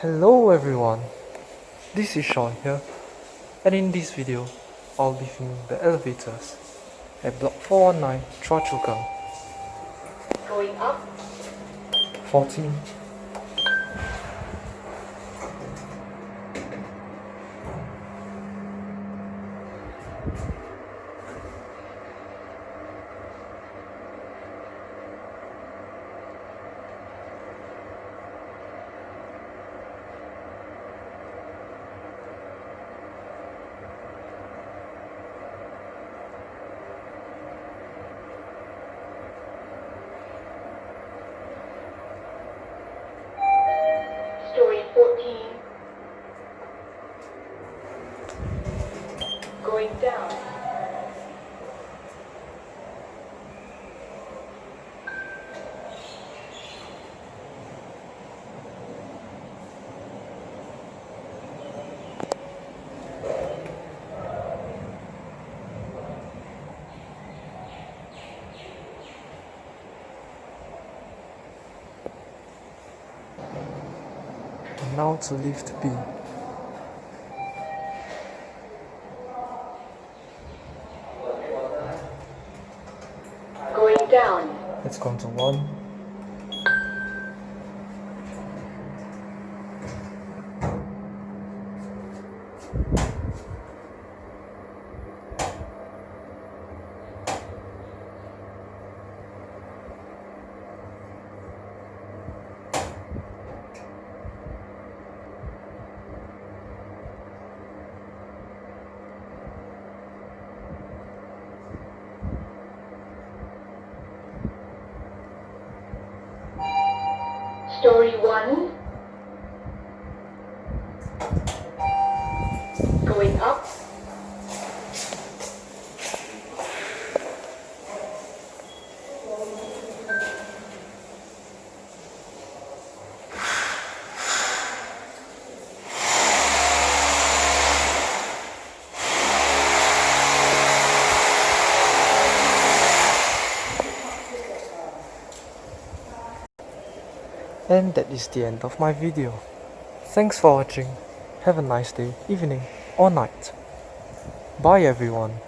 Hello everyone, this is Sean here, and in this video I'll be filming the elevators at block 419 Choa Chu Kang. Going up. 14. Story 14. Going down. And now to lift B. Going down. Let's go to 1. Story 1. Going up. And that is the end of my video. Thanks for watching. Have a nice day, evening or night. Bye everyone.